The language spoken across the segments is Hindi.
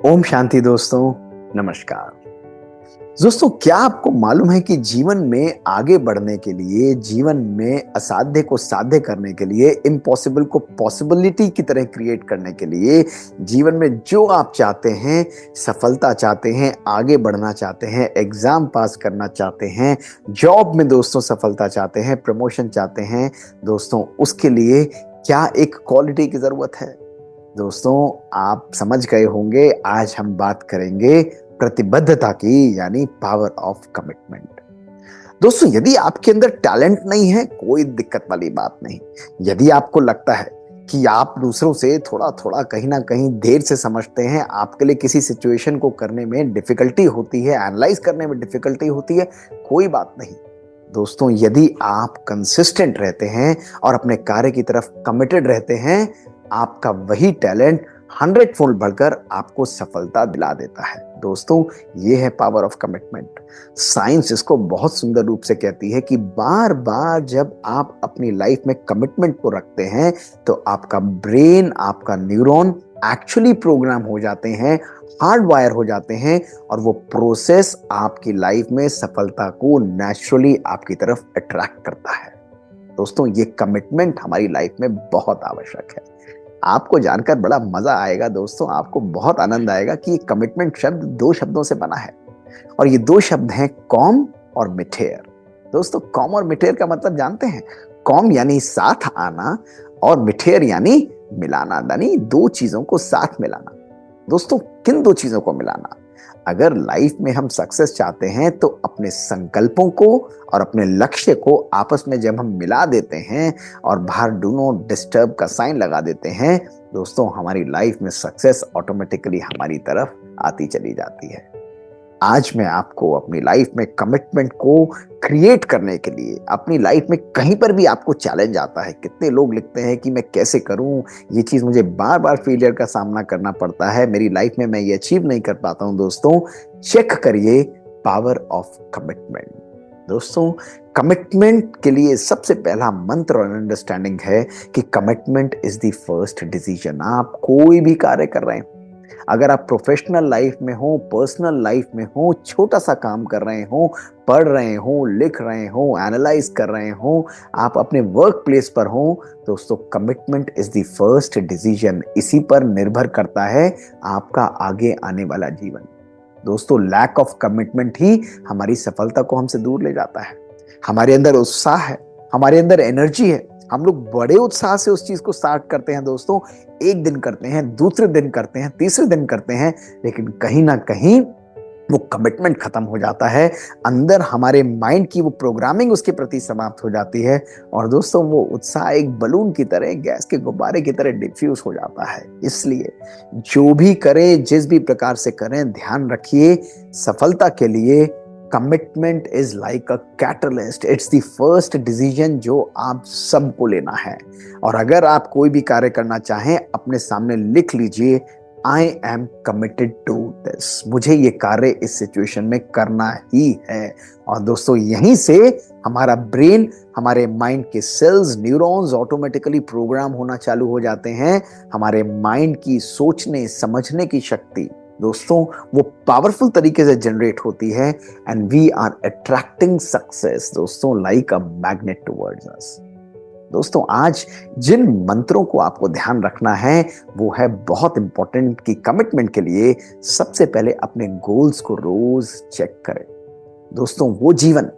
ओम शांति दोस्तों। नमस्कार दोस्तों, क्या आपको मालूम है कि जीवन में आगे बढ़ने के लिए, जीवन में असाध्य को साध्य करने के लिए, इम्पॉसिबल को पॉसिबिलिटी की तरह क्रिएट करने के लिए, जीवन में जो आप चाहते हैं, सफलता चाहते हैं, आगे बढ़ना चाहते हैं, एग्जाम पास करना चाहते हैं, जॉब में दोस्तों सफलता चाहते हैं, प्रमोशन चाहते हैं दोस्तों, उसके लिए क्या एक क्वालिटी की जरूरत है। दोस्तों, आप समझ गए होंगे, आज हम बात करेंगे प्रतिबद्धता की, यानी पावर ऑफ कमिटमेंट। दोस्तों, यदि आपके अंदर टैलेंट नहीं है, कोई दिक्कत वाली बात नहीं। यदि आपको लगता है कि आप दूसरों से थोड़ा थोड़ा कहीं ना कहीं देर से समझते हैं, आपके लिए किसी सिचुएशन को करने में डिफिकल्टी होती है, एनालाइज करने में डिफिकल्टी होती है, कोई बात नहीं। दोस्तों, यदि आप कंसिस्टेंट रहते हैं और अपने कार्य की तरफ कमिटेड रहते हैं, आपका वही टैलेंट 100 फोल्ड बढ़कर आपको सफलता दिला देता है। दोस्तों, ये है पावर ऑफ कमिटमेंट। साइंस इसको बहुत सुंदर रूप से कहती है कि बार बार जब आप अपनी लाइफ में कमिटमेंट को रखते हैं तो आपका ब्रेन, आपका न्यूरॉन एक्चुअली प्रोग्राम हो जाते हैं, हार्ड वायर हो जाते हैं, और वो प्रोसेस आपकी लाइफ में सफलता को नेचुरली आपकी तरफ अट्रैक्ट करता है। दोस्तों, ये कमिटमेंट हमारी लाइफ में बहुत आवश्यक है। आपको जानकर बड़ा मजा आएगा दोस्तों, आपको बहुत आनंद आएगा कि ये कमिटमेंट शब्द 2 शब्दों से बना है, और ये 2 शब्द हैं कॉम और मिटेयर। दोस्तों, कॉम और मिटेयर का मतलब जानते हैं? कॉम यानी साथ आना, और मिटेयर यानी मिलाना, यानी 2 चीजों को साथ मिलाना। दोस्तों, किन 2 चीजों को मिलाना? अगर लाइफ में हम सक्सेस चाहते हैं तो अपने संकल्पों को और अपने लक्ष्य को आपस में जब हम मिला देते हैं और बाहर डू नॉट डिस्टर्ब का साइन लगा देते हैं, दोस्तों हमारी लाइफ में सक्सेस ऑटोमेटिकली हमारी तरफ आती चली जाती है। आज मैं आपको अपनी लाइफ में कमिटमेंट को क्रिएट करने के लिए, अपनी लाइफ में कहीं पर भी आपको चैलेंज आता है, कितने लोग लिखते हैं कि मैं कैसे करूं, ये चीज मुझे बार बार फेलियर का सामना करना पड़ता है, मेरी लाइफ में मैं ये अचीव नहीं कर पाता हूं। दोस्तों, चेक करिए पावर ऑफ कमिटमेंट। दोस्तों, कमिटमेंट के लिए सबसे पहला मंत्र और अंडरस्टैंडिंग है कि commitment is the first decision. आप कोई भी कार्य कर रहे हैं, अगर आप प्रोफेशनल लाइफ में हो, पर्सनल लाइफ में हो, छोटा सा काम कर रहे हो, पढ़ रहे हो, लिख रहे हो, एनालाइज कर रहे हो, आप अपने वर्क प्लेस पर हो, दोस्तों commitment is the first decision. इसी पर निर्भर करता है आपका आगे आने वाला जीवन। दोस्तों, लैक ऑफ कमिटमेंट ही हमारी सफलता को हमसे दूर ले जाता है। हमारे अंदर उत्साह है, हमारे अंदर एनर्जी है, हम लोग बड़े उत्साह से उस चीज को स्टार्ट करते हैं। दोस्तों, एक दिन करते हैं, दूसरे दिन करते हैं, तीसरे दिन करते हैं, लेकिन कहीं ना कहीं वो कमिटमेंट खत्म हो जाता है। अंदर हमारे माइंड की वो प्रोग्रामिंग उसके प्रति समाप्त हो जाती है, और दोस्तों वो उत्साह एक बलून की तरह, गैस के गुब्बारे की तरह डिफ्यूज हो जाता है। इसलिए जो भी करें, जिस भी प्रकार से करें, ध्यान रखिए सफलता के लिए commitment is like a catalyst. It's the first decision जो आप सबको लेना है। और अगर आप कोई भी कार्य करना चाहें, अपने सामने लिख लीजिए, I am committed to this. मुझे ये कार्य इस सिचुएशन में करना ही है। और दोस्तों, यहीं से हमारा ब्रेन, हमारे माइंड के सेल्स, न्यूरॉन्स ऑटोमेटिकली प्रोग्राम होना चालू हो जाते हैं। हमारे माइंड की सोचने समझने की शक्ति दोस्तों वो पावरफुल तरीके से जनरेट होती है, and we are attracting success दोस्तों like a magnet towards us. दोस्तों, आज जिन मंत्रों को आपको ध्यान रखना है वो है बहुत इंपॉर्टेंट कि कमिटमेंट के लिए सबसे पहले अपने गोल्स को रोज चेक करें। दोस्तों, वो जीवन,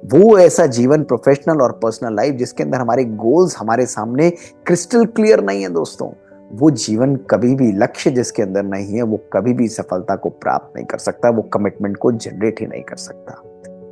वो ऐसा जीवन, प्रोफेशनल और पर्सनल लाइफ, जिसके अंदर हमारे गोल्स हमारे सामने क्रिस्टल क्लियर नहीं है, दोस्तों वो जीवन कभी भी, लक्ष्य जिसके अंदर नहीं है, वो कभी भी सफलता को प्राप्त नहीं कर सकता, वो कमिटमेंट को जनरेट ही नहीं कर सकता।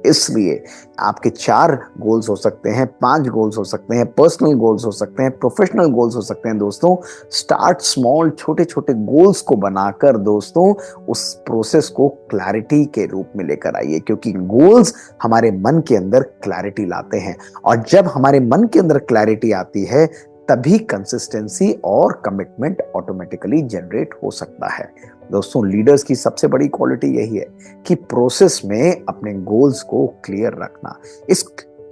इसलिए आपके 4 गोल्स हो सकते हैं, 5 गोल्स हो सकते हैं, पर्सनल गोल्स हो सकते हैं, प्रोफेशनल गोल्स हो सकते हैं। दोस्तों, स्टार्ट स्मॉल, छोटे छोटे गोल्स को बनाकर दोस्तों उस प्रोसेस को क्लैरिटी के रूप में लेकर आइए, क्योंकि गोल्स हमारे मन के अंदर क्लैरिटी लाते हैं, और जब हमारे मन के अंदर क्लैरिटी आती है तभी कंसिस्टेंसी और कमिटमेंट ऑटोमेटिकली जनरेट हो सकता है। दोस्तों, लीडर्स की सबसे बड़ी क्वालिटी यही है कि प्रोसेस में अपने गोल्स को क्लियर रखना। इस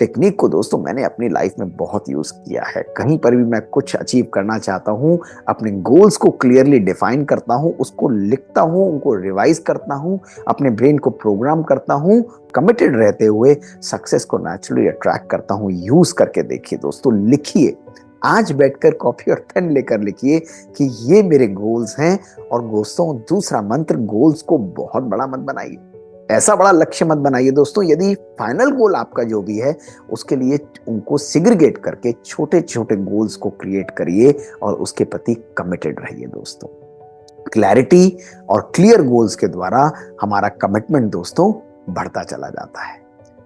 टेक्निक को दोस्तों मैंने अपनी लाइफ में बहुत यूज किया है। कहीं पर भी मैं कुछ अचीव करना चाहता हूँ, अपने गोल्स को क्लियरली डिफाइन करता हूँ, उसको लिखता हूँ, उनको रिवाइज करता हूँ, अपने ब्रेन को प्रोग्राम करता हूँ, कमिटेड रहते हुए सक्सेस को नेचुरली अट्रैक्ट करता हूँ। यूज करके देखिए दोस्तों, लिखिए, आज बैठकर कॉपी और पेन लेकर लिखिए कि ये मेरे गोल्स हैं। और दोस्तों दूसरा मंत्र, गोल्स को बहुत बड़ा मत बनाइए, ऐसा बड़ा लक्ष्य मत बनाइए दोस्तों। यदि फाइनल गोल आपका जो भी है उसके लिए उनको सिग्रीगेट करके छोटे छोटे गोल्स को क्रिएट करिए और उसके प्रति कमिटेड रहिए दोस्तों। क्लैरिटी और क्लियर गोल्स के द्वारा हमारा कमिटमेंट दोस्तों बढ़ता चला जाता है।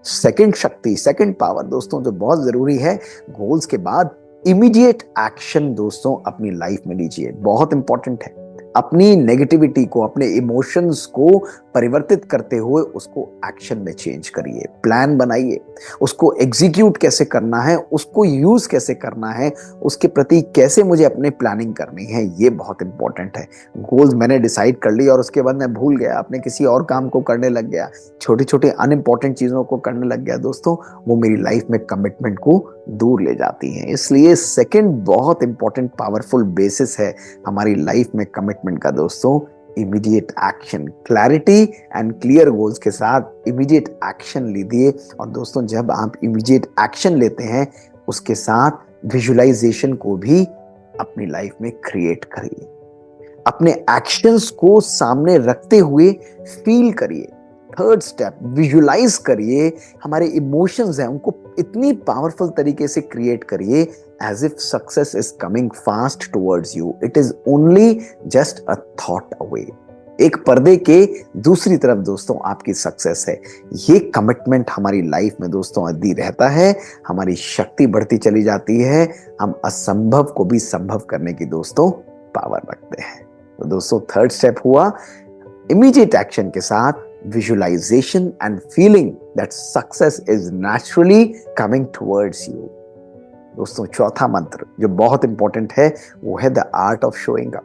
सेकंड शक्ति, सेकंड पावर दोस्तों जो बहुत जरूरी है, गोल्स के बाद इमीडिएट एक्शन दोस्तों अपनी लाइफ में लीजिए, बहुत इंपॉर्टेंट है। अपनी नेगेटिविटी को, अपने इमोशंस को परिवर्तित करते हुए उसको एक्शन में चेंज करिए। प्लान बनाइए, उसको एग्जीक्यूट कैसे करना है, उसको यूज कैसे करना है, उसके प्रति कैसे मुझे अपने प्लानिंग करनी है, ये बहुत इंपॉर्टेंट है। गोल्स मैंने डिसाइड कर ली और उसके बाद मैं भूल गया, अपने किसी और काम को करने लग गया, छोटी छोटी अनइम्पॉर्टेंट चीजों को करने लग गया दोस्तों, वो मेरी लाइफ में कमिटमेंट को दूर ले जाती हैं। इसलिए सेकंड बहुत इंपॉर्टेंट पावरफुल बेसिस है हमारी लाइफ में कमिटमेंट का दोस्तों, immediate action. Clarity and clear goals के साथ इमीडिएट एक्शन लीजिए। और दोस्तों जब आप इमीडिएट एक्शन लेते हैं उसके साथ विजुअलाइजेशन को भी अपनी लाइफ में क्रिएट करिए। अपने एक्शंस को सामने रखते हुए फील करिए। थर्ड स्टेप, विजुअलाइज करिए। हमारे इमोशंस हैं उनको इतनी पावरफुल तरीके से क्रिएट करिए as if success is coming fast towards you, it is only just a thought away. एक पर्दे के दूसरी तरफ दोस्तों आपकी सक्सेस है। ये कमिटमेंट हमारी लाइफ में दोस्तों यदि रहता है, हमारी शक्ति बढ़ती चली जाती है, हम असंभव को भी संभव करने की दोस्तों पावर रखते हैं। तो दोस्तों थर्ड स्टेप हुआ इमीडिएट एक्शन के साथ visualization and feeling that success is naturally coming towards you। दोस्तों चौथा मंत्र जो बहुत इंपॉर्टेंट है वो है the art of showing up.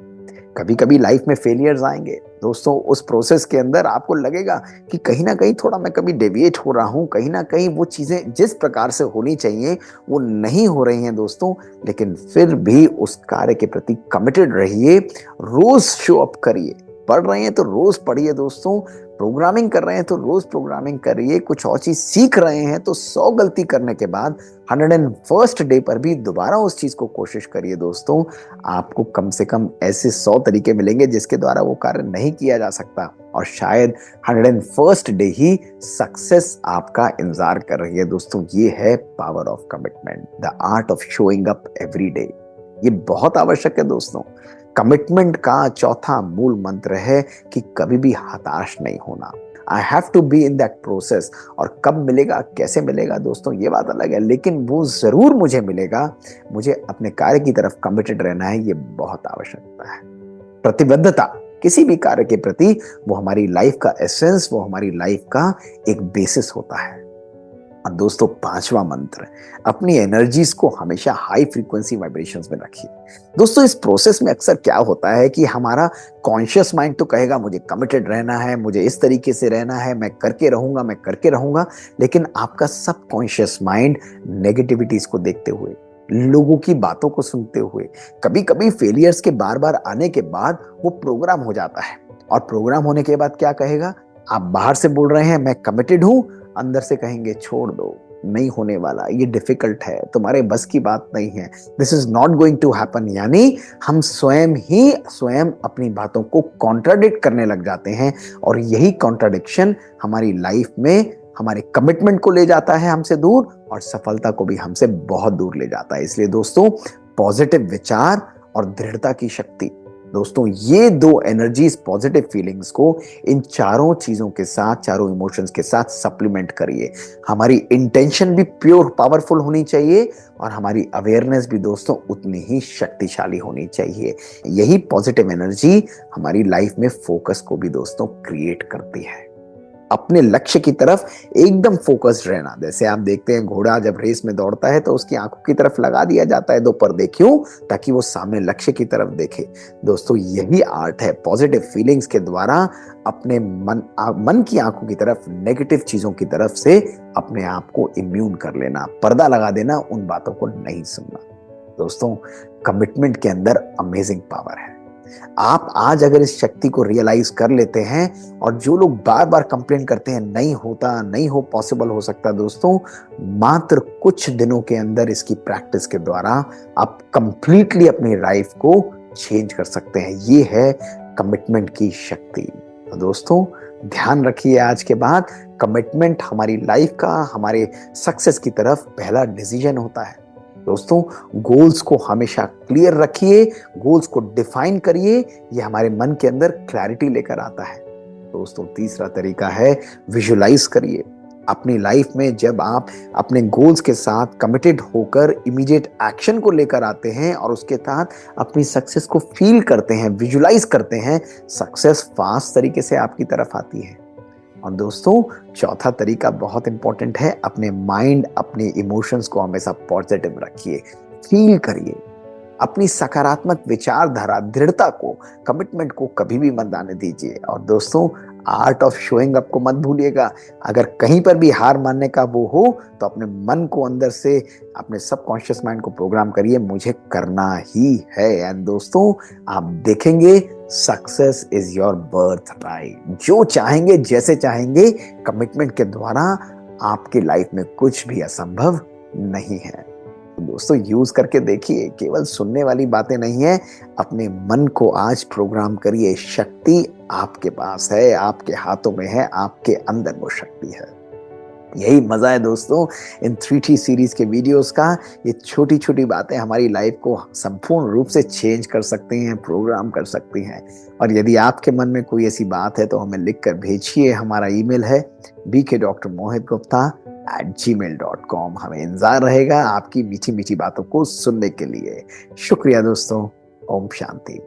कभी कभी लाइफ में फेलियर्स आएंगे दोस्तों, उस प्रोसेस के अंदर आपको लगेगा कि कहीं ना कहीं थोड़ा मैं कभी डेविएट हो रहा हूं, कहीं ना कहीं वो चीजें जिस प्रकार से होनी चाहिए वो नहीं हो रही हैं दोस्तों, लेकिन फिर भी उस कार्य के प्रति कमिटेड रहिए। रोज शो अप करिए। पढ़ रहे हैं तो रोज पढ़िए दोस्तों, प्रोग्रामिंग कर रहे हैं तो रोज प्रोग्रामिंग करिए, कुछ और चीज सीख रहे हैं तो 100 गलती करने के बाद 101st डे पर भी दोबारा उस चीज को कोशिश करिए दोस्तों। आपको कम से कम ऐसे 100 तरीके मिलेंगे जिसके द्वारा वो कार्य नहीं किया जा सकता, और शायद 101st डे ही सक्सेस आपका इंतजार कर रही है दोस्तों। ये है power of commitment, the art of showing up every day. ये बहुत आवश्यक है दोस्तों। कमिटमेंट का चौथा मूल मंत्र है कि कभी भी हताश नहीं होना। I have to be in that process. और कब मिलेगा, कैसे मिलेगा दोस्तों, ये बात अलग है, लेकिन वो जरूर मुझे मिलेगा। मुझे अपने कार्य की तरफ कमिटेड रहना है, ये बहुत आवश्यकता है। प्रतिबद्धता किसी भी कार्य के प्रति, वो हमारी लाइफ का एसेंस, वो हमारी लाइफ का एक बेसिस होता है। और दोस्तों पांचवा मंत्र, अपनी एनर्जीज को हमेशा हाई फ्रीक्वेंसी वाइब्रेशंस में रखिए। दोस्तों इस प्रोसेस में अक्सर क्या होता है कि हमारा कॉन्शियस माइंड तो कहेगा मुझे कमिटेड रहना है, मुझे इस तरीके से रहना है, मैं करके रहूंगा, मैं करके रहूंगा, लेकिन आपका सब कॉन्शियस माइंड नेगेटिविटीज को देखते हुए, लोगों की बातों को सुनते हुए, कभी कभी फेलियर्स के बार बार आने के बाद वो प्रोग्राम हो जाता है। और प्रोग्राम होने के बाद क्या कहेगा, आप बाहर से बोल रहे हैं मैं कमिटेड हूं, अंदर से कहेंगे छोड़ दो, नहीं होने वाला, ये डिफिकल्ट है, तुम्हारे बस की बात नहीं है, this is not going to happen. यानी हम स्वयं अपनी बातों को कॉन्ट्राडिक्ट करने लग जाते हैं, और यही कॉन्ट्राडिक्शन हमारी लाइफ में हमारे कमिटमेंट को ले जाता है हमसे दूर, और सफलता को भी हमसे बहुत दूर ले जाता है। इसलिए दोस्तों पॉजिटिव विचार और दृढ़ता की शक्ति, दोस्तों ये दो एनर्जीज, पॉजिटिव फीलिंग्स को इन चारों चीजों के साथ, चारों इमोशंस के साथ सप्लीमेंट करिए। हमारी इंटेंशन भी प्योर पावरफुल होनी चाहिए, और हमारी अवेयरनेस भी दोस्तों उतनी ही शक्तिशाली होनी चाहिए। यही पॉजिटिव एनर्जी हमारी लाइफ में फोकस को भी दोस्तों क्रिएट करती है। अपने लक्ष्य की तरफ एकदम फोकस्ड रहना। जैसे आप देखते हैं घोड़ा जब रेस में दौड़ता है तो उसकी आंखों की तरफ लगा दिया जाता है दो पर्दे, क्यों? ताकि वो सामने लक्ष्य की तरफ देखे। दोस्तों यही आर्ट है पॉजिटिव फीलिंग्स के द्वारा अपने मन की आंखों की तरफ, नेगेटिव चीजों की तरफ से अपने आप को इम्यून कर लेना, पर्दा लगा देना, उन बातों को नहीं सुनना। दोस्तों कमिटमेंट के अंदर अमेजिंग पावर है। आप आज अगर इस शक्ति को रियलाइज कर लेते हैं, और जो लोग बार बार कंप्लेन करते हैं नहीं होता, नहीं हो पॉसिबल हो सकता, दोस्तों मात्र कुछ दिनों के अंदर इसकी प्रैक्टिस के द्वारा आप कंप्लीटली अपनी लाइफ को चेंज कर सकते हैं। ये है कमिटमेंट की शक्ति। तो दोस्तों ध्यान रखिए, आज के बाद कमिटमेंट हमारी लाइफ का, हमारे सक्सेस की तरफ पहला डिसीजन होता है। दोस्तों गोल्स को हमेशा क्लियर रखिए, गोल्स को डिफाइन करिए, ये हमारे मन के अंदर क्लैरिटी लेकर आता है। दोस्तों तीसरा तरीका है विजुलाइज करिए। अपनी लाइफ में जब आप अपने गोल्स के साथ कमिटेड होकर इमीडिएट एक्शन को लेकर आते हैं और उसके तहत अपनी सक्सेस को फील करते हैं, विजुलाइज करते हैं, सक्सेस फास्ट तरीके से आपकी तरफ आती है। और दोस्तों चौथा तरीका बहुत इंपॉर्टेंट है, अपने माइंड, अपने इमोशंस को हमेशा पॉजिटिव रखिए, फील करिए। अपनी सकारात्मक विचारधारा, दृढ़ता को, कमिटमेंट को कभी भी मत आने दीजिए। और दोस्तों आर्ट ऑफ शोइंग अप को मत भूलिएगा। अगर कहीं पर भी हार मानने का वो हो तो अपने मन को अंदर से, अपने सबकॉन्शियस माइंड को प्रोग्राम करिए, मुझे करना ही है। एंड दोस्तों आप देखेंगे success is your birth right. जो चाहेंगे, जैसे चाहेंगे, कमिटमेंट के द्वारा आपकी लाइफ में कुछ भी असंभव नहीं है। दोस्तों यूज करके देखिए, केवल सुनने वाली बातें नहीं है, अपने मन को आज प्रोग्राम करिए। शक्ति आपके पास है, आपके हाथों में है, आपके अंदर वो शक्ति है। यही मजा है दोस्तों इन 3T सीरीज के वीडियोस का। ये छोटी छोटी बातें हमारी लाइफ को संपूर्ण रूप से चेंज कर सकती हैं, प्रोग्राम कर सकती हैं। और यदि आपके मन में कोई ऐसी बात है तो हमें लिखकर भेजिए। हमारा ईमेल है bkdrmohitgupta@gmail.com। हमें इंतजार रहेगा आपकी मीठी मीठी बातों को सुनने के लिए। शुक्रिया दोस्तों। ओम शांति।